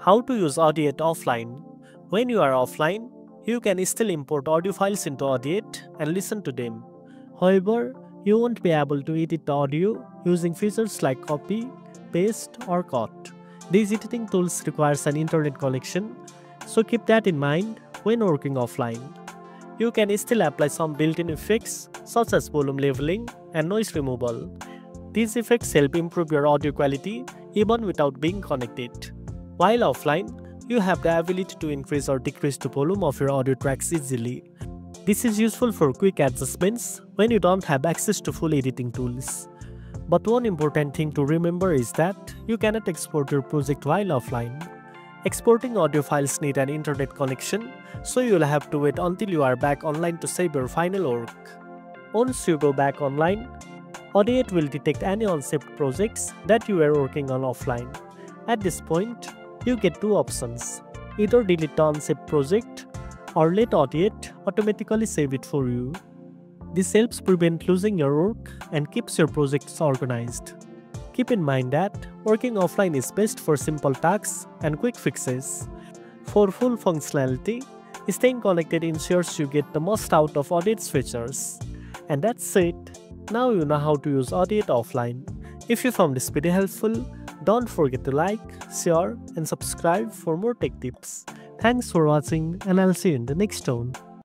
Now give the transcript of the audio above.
How to use Audiate offline. When you are offline, you can still import audio files into Audiate and listen to them. However, you won't be able to edit the audio using features like copy, paste, or cut. These editing tools requires an internet connection, so keep that in mind when working offline. You can still apply some built-in effects such as volume leveling and noise removal. These effects help improve your audio quality even without being connected. While offline, you have the ability to increase or decrease the volume of your audio tracks easily. This is useful for quick adjustments when you don't have access to full editing tools. But one important thing to remember is that you cannot export your project while offline. Exporting audio files need an internet connection, so you'll have to wait until you are back online to save your final work. Once you go back online, Audiate will detect any unsaved projects that you were working on offline. At this point, you get two options: either delete the unsaved project or let Audiate automatically save it for you. This helps prevent losing your work and keeps your projects organized. Keep in mind that working offline is best for simple tasks and quick fixes. For full functionality, staying connected ensures you get the most out of Audiate's features. And that's it. Now you know how to use Audiate offline. If you found this video helpful, don't forget to like, share, and subscribe for more tech tips. Thanks for watching, and I'll see you in the next one.